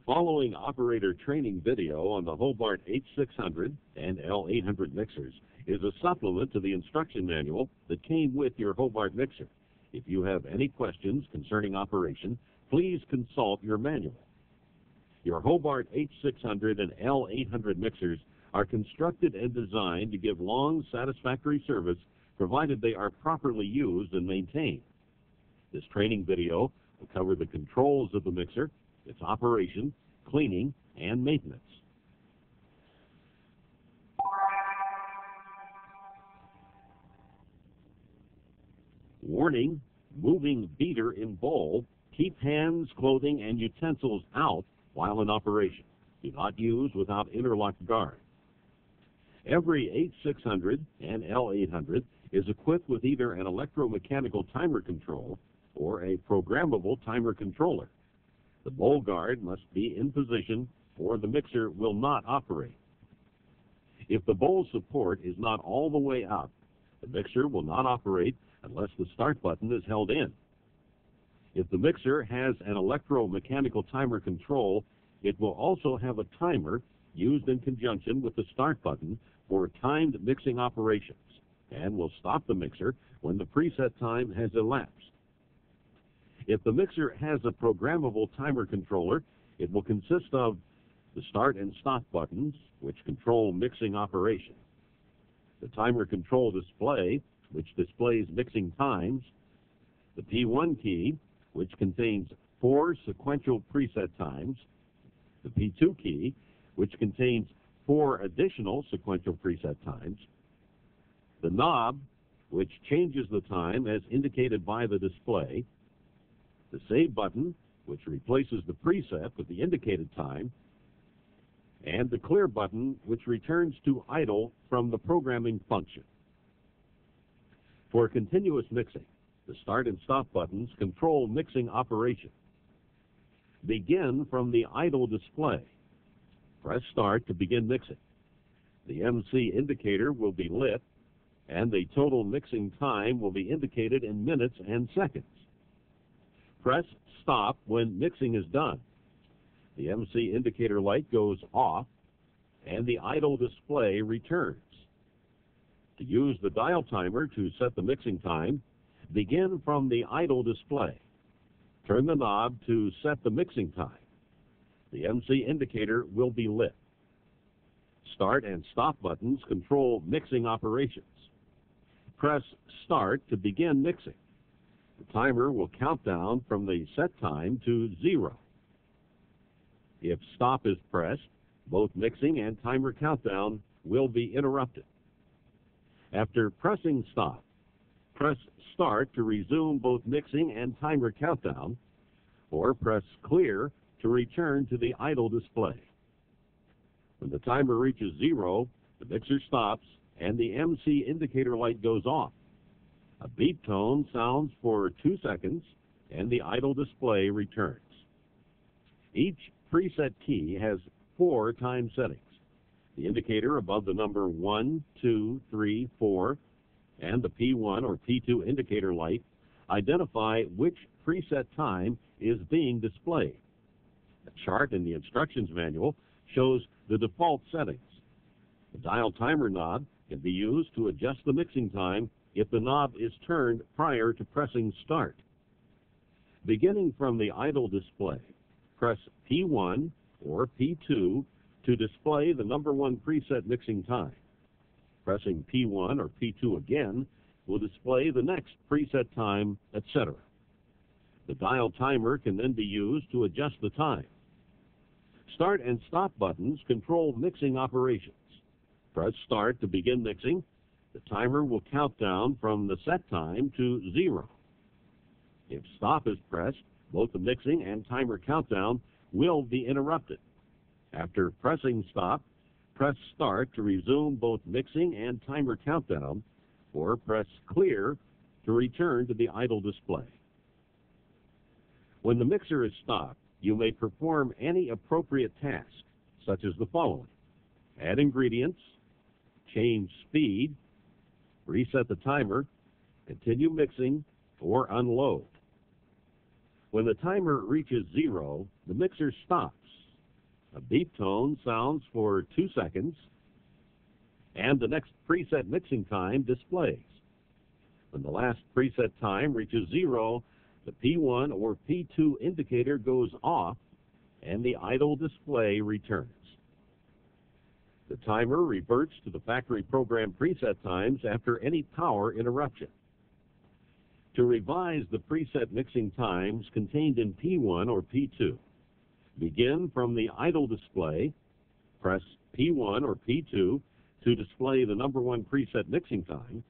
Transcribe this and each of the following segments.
following operator training video on the Hobart H600 and L800 mixers is a supplement to the instruction manual that came with your Hobart mixer. If you have any questions concerning operation, please consult your manual. Your Hobart H600 and L800 mixers are constructed and designed to give long, satisfactory service provided they are properly used and maintained. This training video will cover the controls of the mixer, its operation, cleaning, and maintenance. Warning: moving beater in bowl. Keep hands, clothing, and utensils out while in operation. Do not use without interlocked guard. Every H600 and L800 is equipped with either an electromechanical timer control or a programmable timer controller. The bowl guard must be in position or the mixer will not operate. If the bowl support is not all the way up, the mixer will not operate unless the start button is held in. If the mixer has an electromechanical timer control, it will also have a timer used in conjunction with the start button for timed mixing operations and will stop the mixer when the preset time has elapsed. If the mixer has a programmable timer controller, it will consist of the start and stop buttons, which control mixing operation, the timer control display, which displays mixing times, the P1 key, which contains 4 sequential preset times, the P2 key, which contains 4 additional sequential preset times, the knob, which changes the time as indicated by the display, the save button, which replaces the preset with the indicated time, and the clear button, which returns to idle from the programming function. For continuous mixing, the start and stop buttons control mixing operation. Begin from the idle display. Press start to begin mixing. The MC indicator will be lit, and the total mixing time will be indicated in minutes and seconds. Press stop when mixing is done. The MC indicator light goes off, and the idle display returns. To use the dial timer to set the mixing time, begin from the idle display. Turn the knob to set the mixing time. The MC indicator will be lit. Start and stop buttons control mixing operations. Press start to begin mixing. The timer will count down from the set time to 0. If stop is pressed, both mixing and timer countdown will be interrupted. After pressing stop, press start to resume both mixing and timer countdown, or press clear to return to the idle display. When the timer reaches 0, the mixer stops and the MC indicator light goes off. A beep tone sounds for 2 seconds and the idle display returns. Each preset key has 4 time settings. The indicator above the number 1, 2, 3, 4, and the P1 or P2 indicator light identify which preset time is being displayed. A chart in the instructions manual shows the default settings. The dial timer knob can be used to adjust the mixing time if the knob is turned prior to pressing start. Beginning from the idle display, press P1 or P2 to display the number 1 preset mixing time. Pressing P1 or P2 again will display the next preset time, etc. The dial timer can then be used to adjust the time. Start and stop buttons control mixing operations. Press start to begin mixing. The timer will count down from the set time to 0. If stop is pressed, both the mixing and timer countdown will be interrupted. After pressing stop, press start to resume both mixing and timer countdown, or press clear to return to the idle display. When the mixer is stopped, you may perform any appropriate task, such as the following: add ingredients, change speed, reset the timer, continue mixing, or unload. When the timer reaches 0, the mixer stops A beep tone sounds for 2 seconds, and the next preset mixing time displays. When the last preset time reaches 0, the P1 or P2 indicator goes off, and the idle display returns. The timer reverts to the factory program preset times after any power interruption. To revise the preset mixing times contained in P1 or P2, begin from the idle display, press P1 or P2 to display the number 1 preset mixing time.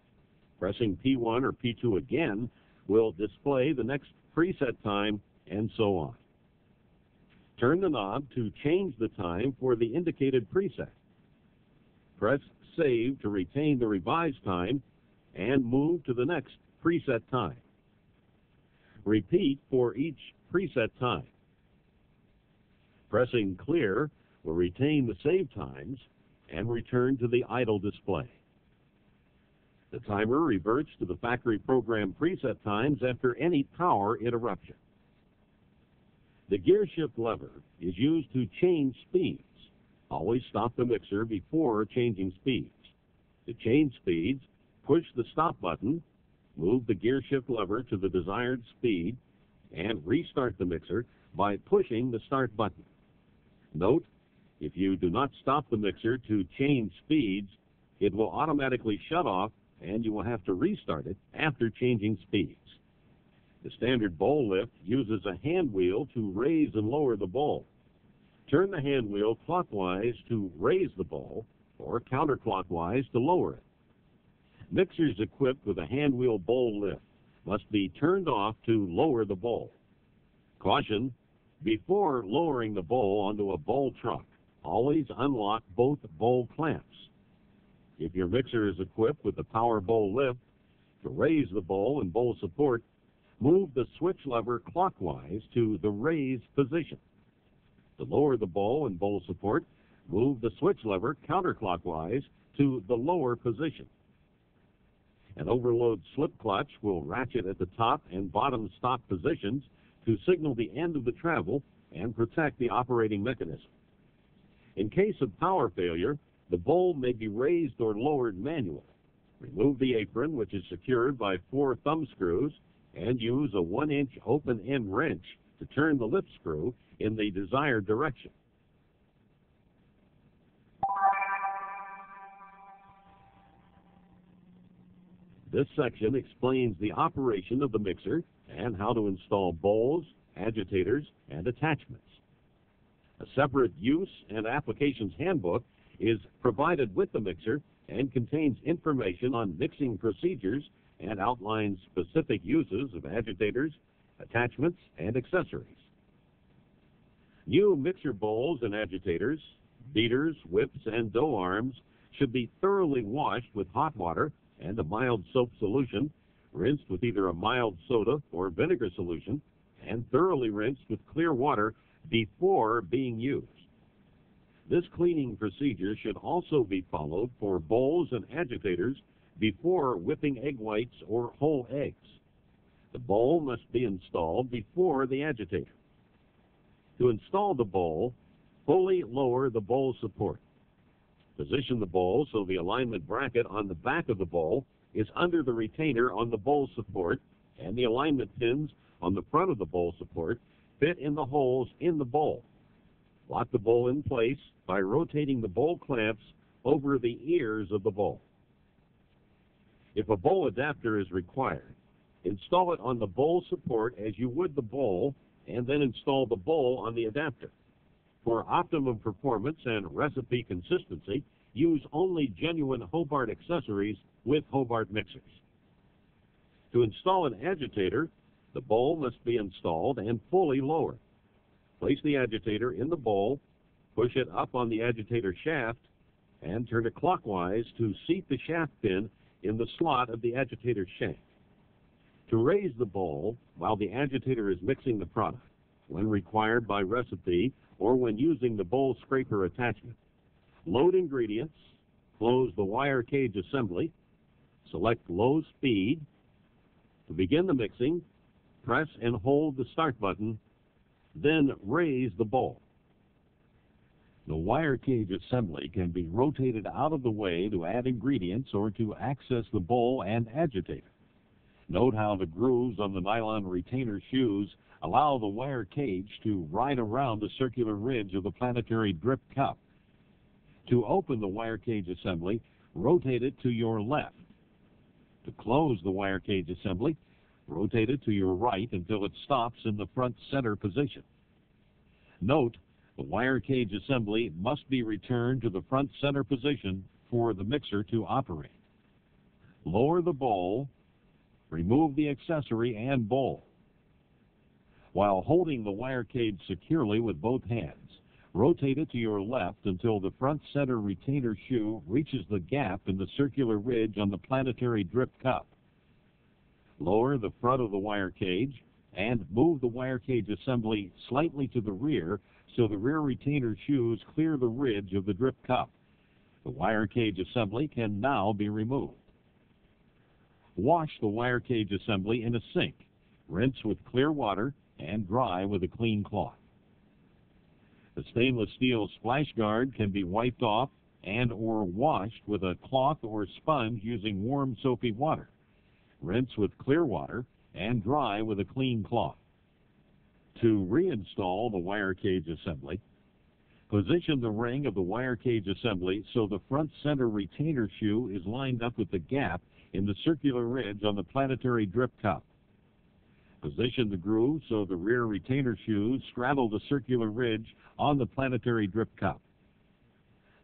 Pressing P1 or P2 again will display the next preset time, and so on. Turn the knob to change the time for the indicated preset. Press Save to retain the revised time and move to the next preset time. Repeat for each preset time. Pressing Clear will retain the save times and return to the idle display. The timer reverts to the factory program preset times after any power interruption. The gear shift lever is used to change speeds. Always stop the mixer before changing speeds. To change speeds, push the stop button, move the gear shift lever to the desired speed, and restart the mixer by pushing the start button. Note, if you do not stop the mixer to change speeds, it will automatically shut off and you will have to restart it after changing speeds. The standard bowl lift uses a hand wheel to raise and lower the bowl. Turn the hand wheel clockwise to raise the bowl or counterclockwise to lower it. Mixers equipped with a hand wheel bowl lift must be turned off to lower the bowl. Caution, before lowering the bowl onto a bowl truck, always unlock both bowl clamps. If your mixer is equipped with the power bowl lift, to raise the bowl and bowl support, move the switch lever clockwise to the raised position. To lower the bowl and bowl support, move the switch lever counterclockwise to the lower position. An overload slip clutch will ratchet at the top and bottom stop positions to signal the end of the travel and protect the operating mechanism. In case of power failure, the bowl may be raised or lowered manually. Remove the apron, which is secured by 4 thumb screws, and use a 1-inch open-end wrench to turn the lift screw in the desired direction. This section explains the operation of the mixer and how to install bowls, agitators, and attachments. A separate use and applications handbook is provided with the mixer and contains information on mixing procedures and outlines specific uses of agitators, attachments, and accessories. New mixer bowls and agitators, beaters, whips, and dough arms should be thoroughly washed with hot water and a mild soap solution, rinsed with either a mild soda or vinegar solution, and thoroughly rinsed with clear water before being used. This cleaning procedure should also be followed for bowls and agitators before whipping egg whites or whole eggs. The bowl must be installed before the agitator. To install the bowl, fully lower the bowl support. Position the bowl so the alignment bracket on the back of the bowl is under the retainer on the bowl support, and the alignment pins on the front of the bowl support fit in the holes in the bowl. Lock the bowl in place by rotating the bowl clamps over the ears of the bowl. If a bowl adapter is required, install it on the bowl support as you would the bowl, and then install the bowl on the adapter. For optimum performance and recipe consistency, use only genuine Hobart accessories with Hobart mixers. To install an agitator, the bowl must be installed and fully lowered. Place the agitator in the bowl, push it up on the agitator shaft, and turn it clockwise to seat the shaft pin in the slot of the agitator shaft. To raise the bowl while the agitator is mixing the product, when required by recipe or when using the bowl scraper attachment, load ingredients, close the wire cage assembly, select low speed. To begin the mixing, press and hold the start button, then raise the bowl. The wire cage assembly can be rotated out of the way to add ingredients or to access the bowl and agitator. Note how the grooves on the nylon retainer shoes allow the wire cage to ride around the circular ridge of the planetary drip cup. To open the wire cage assembly, rotate it to your left. To close the wire cage assembly, rotate it to your right until it stops in the front center position. Note, the wire cage assembly must be returned to the front center position for the mixer to operate. Lower the bowl, remove the accessory and bowl. While holding the wire cage securely with both hands, rotate it to your left until the front center retainer shoe reaches the gap in the circular ridge on the planetary drip cup. Lower the front of the wire cage and move the wire cage assembly slightly to the rear so the rear retainer shoes clear the ridge of the drip cup. The wire cage assembly can now be removed. Wash the wire cage assembly in a sink. Rinse with clear water and dry with a clean cloth. The stainless steel splash guard can be wiped off and or washed with a cloth or sponge using warm soapy water. Rinse with clear water and dry with a clean cloth. To reinstall the wire cage assembly, position the ring of the wire cage assembly so the front center retainer shoe is lined up with the gap in the circular ridge on the planetary drip cup. Position the groove so the rear retainer shoes straddle the circular ridge on the planetary drip cup.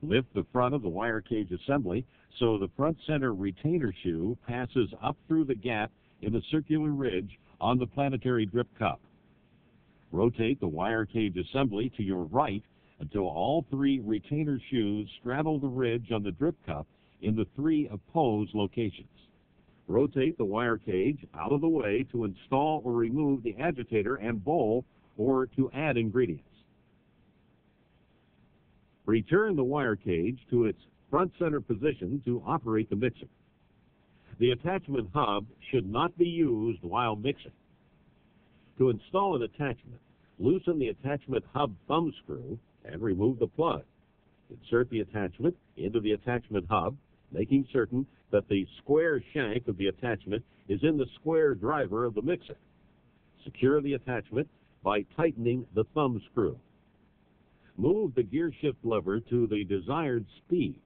Lift the front of the wire cage assembly so the front center retainer shoe passes up through the gap in the circular ridge on the planetary drip cup. Rotate the wire cage assembly to your right until all three retainer shoes straddle the ridge on the drip cup in the three opposed locations. Rotate the wire cage out of the way to install or remove the agitator and bowl or to add ingredients. Return the wire cage to its front center position to operate the mixer. The attachment hub should not be used while mixing. To install an attachment, loosen the attachment hub thumb screw and remove the plug. Insert the attachment into the attachment hub, making certain that the square shank of the attachment is in the square driver of the mixer. Secure the attachment by tightening the thumb screw. Move the gear shift lever to the desired speed.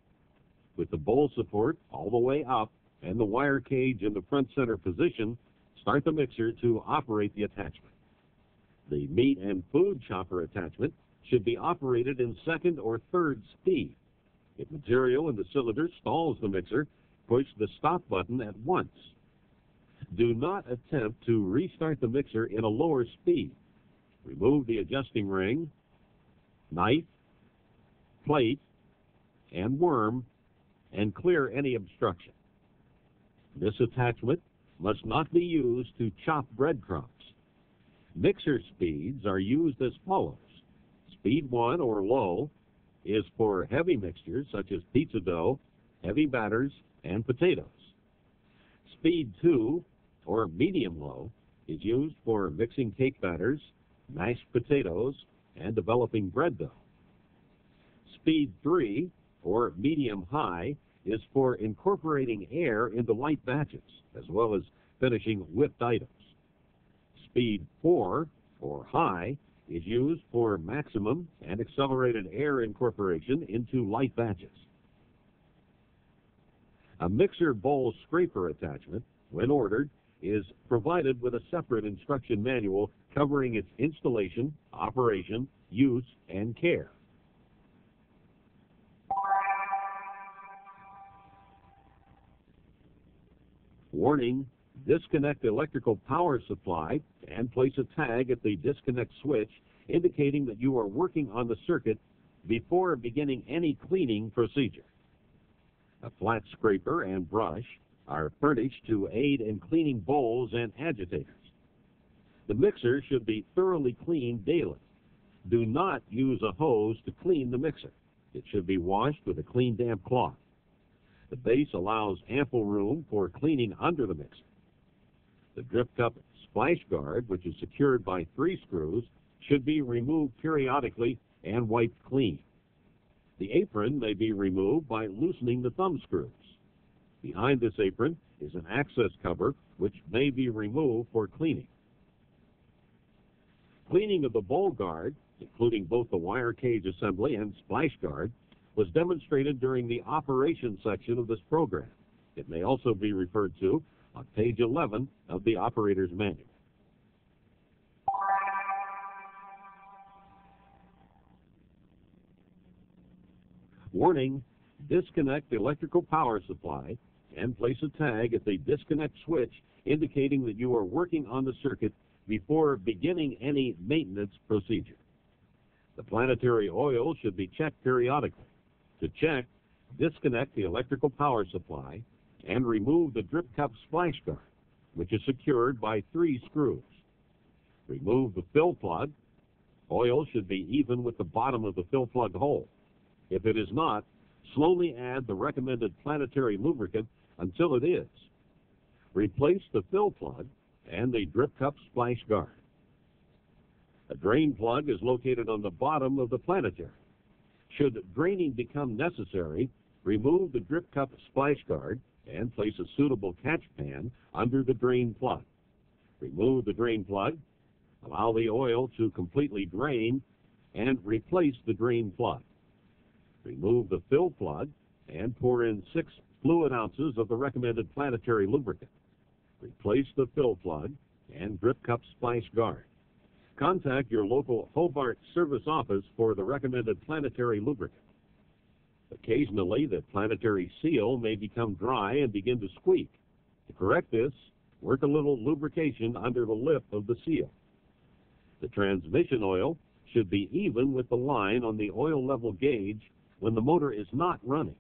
With the bowl support all the way up and the wire cage in the front center position, start the mixer to operate the attachment. The meat and food chopper attachment should be operated in second or third speed. If material in the cylinder stalls the mixer, push the stop button at once. Do not attempt to restart the mixer in a lower speed. Remove the adjusting ring, knife, plate, and worm, and clear any obstruction. This attachment must not be used to chop breadcrumbs. Mixer speeds are used as follows. Speed 1 or low is for heavy mixtures such as pizza dough, heavy batters, and potatoes. Speed 2 or medium low is used for mixing cake batters, mashed potatoes, and developing bread dough. Speed 3 or medium high is for incorporating air into light batches as well as finishing whipped items. Speed 4 or high is used for maximum and accelerated air incorporation into light batches. A mixer bowl scraper attachment, when ordered, is provided with a separate instruction manual covering its installation, operation, use, and care. Warning: disconnect electrical power supply and place a tag at the disconnect switch indicating that you are working on the circuit before beginning any cleaning procedure. A flat scraper and brush are furnished to aid in cleaning bowls and agitators. The mixer should be thoroughly cleaned daily. Do not use a hose to clean the mixer. It should be washed with a clean, damp cloth. The base allows ample room for cleaning under the mixer. The drip cup splash guard, which is secured by 3 screws, should be removed periodically and wiped clean. The apron may be removed by loosening the thumb screws. Behind this apron is an access cover which may be removed for cleaning. Cleaning of the bowl guard, including both the wire cage assembly and splash guard, was demonstrated during the operation section of this program. It may also be referred to on page 11 of the operator's manual. Warning: disconnect the electrical power supply and place a tag at the disconnect switch indicating that you are working on the circuit before beginning any maintenance procedure. The planetary oil should be checked periodically. To check, disconnect the electrical power supply and remove the drip cup splash guard, which is secured by 3 screws. Remove the fill plug. Oil should be even with the bottom of the fill plug hole. If it is not, slowly add the recommended planetary lubricant until it is. Replace the fill plug and the drip cup splash guard. A drain plug is located on the bottom of the planetary. Should draining become necessary, remove the drip cup splash guard and place a suitable catch pan under the drain plug. Remove the drain plug, allow the oil to completely drain, and replace the drain plug. Remove the fill plug and pour in 6 fluid ounces of the recommended planetary lubricant. Replace the fill plug and drip cup splash guard. Contact your local Hobart service office for the recommended planetary lubricant. Occasionally, the planetary seal may become dry and begin to squeak. To correct this, work a little lubrication under the lip of the seal. The transmission oil should be even with the line on the oil level gauge when the motor is not running.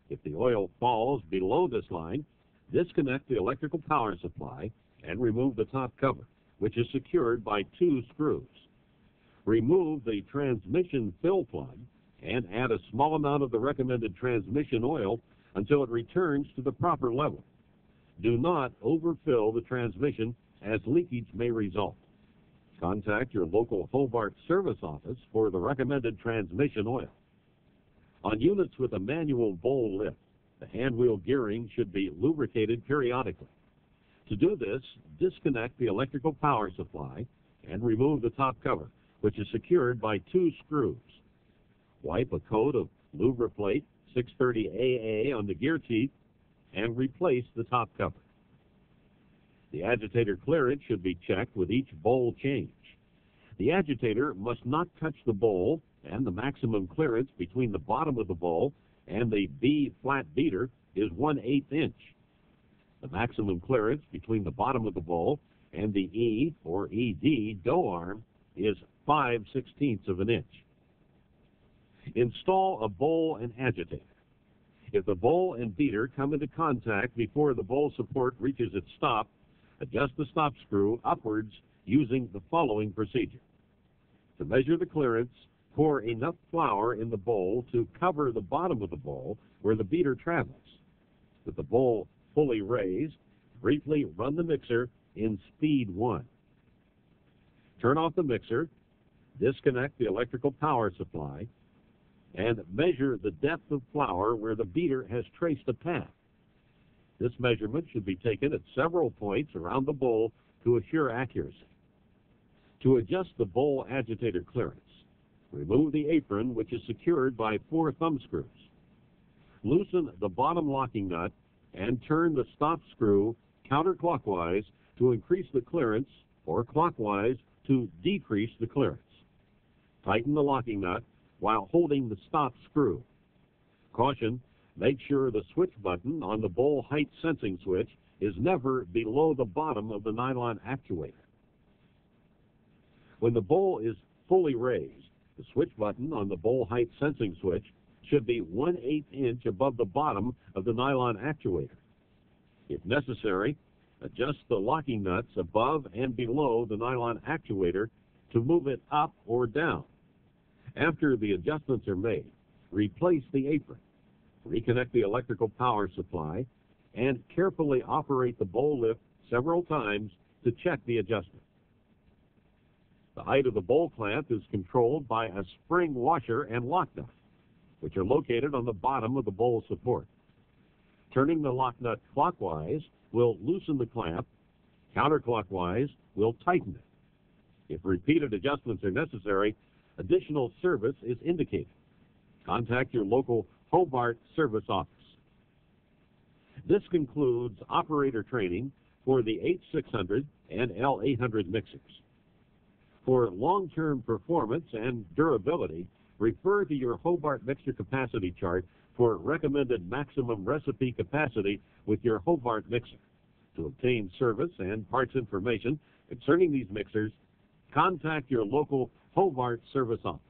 If the oil falls below this line, disconnect the electrical power supply and remove the top cover, which is secured by 2 screws. Remove the transmission fill plug and add a small amount of the recommended transmission oil until it returns to the proper level. Do not overfill the transmission as leakage may result. Contact your local Hobart service office for the recommended transmission oil. On units with a manual bowl lift, the handwheel gearing should be lubricated periodically. To do this, disconnect the electrical power supply and remove the top cover, which is secured by 2 screws. Wipe a coat of Lubriplate 630AA on the gear teeth and replace the top cover. The agitator clearance should be checked with each bowl change. The agitator must not touch the bowl, and the maximum clearance between the bottom of the bowl and the B flat beater is 1/8 inch. The maximum clearance between the bottom of the bowl and the E or ED dough arm is 5/16 of an inch. Install a bowl and agitator. If the bowl and beater come into contact before the bowl support reaches its stop, adjust the stop screw upwards using the following procedure. To measure the clearance, pour enough flour in the bowl to cover the bottom of the bowl where the beater travels. With the bowl fully raised, briefly run the mixer in speed 1. Turn off the mixer, disconnect the electrical power supply, and measure the depth of flour where the beater has traced a path. This measurement should be taken at several points around the bowl to assure accuracy. To adjust the bowl agitator clearance, remove the apron, which is secured by 4 thumb screws. Loosen the bottom locking nut and turn the stop screw counterclockwise to increase the clearance or clockwise to decrease the clearance. Tighten the locking nut while holding the stop screw. Caution: make sure the switch button on the bowl height sensing switch is never below the bottom of the nylon actuator. When the bowl is fully raised, the switch button on the bowl height sensing switch should be 1/8 inch above the bottom of the nylon actuator. If necessary, adjust the locking nuts above and below the nylon actuator to move it up or down. After the adjustments are made, replace the apron, reconnect the electrical power supply, and carefully operate the bowl lift several times to check the adjustment. The height of the bowl clamp is controlled by a spring washer and lock nut. which are located on the bottom of the bowl support. Turning the lock nut clockwise will loosen the clamp. Counterclockwise will tighten it. If repeated adjustments are necessary, additional service is indicated. Contact your local Hobart service office. This concludes operator training for the H600 and L800 mixers. For long-term performance and durability, refer to your Hobart mixer capacity chart for recommended maximum recipe capacity with your Hobart mixer. To obtain service and parts information concerning these mixers, contact your local Hobart service office.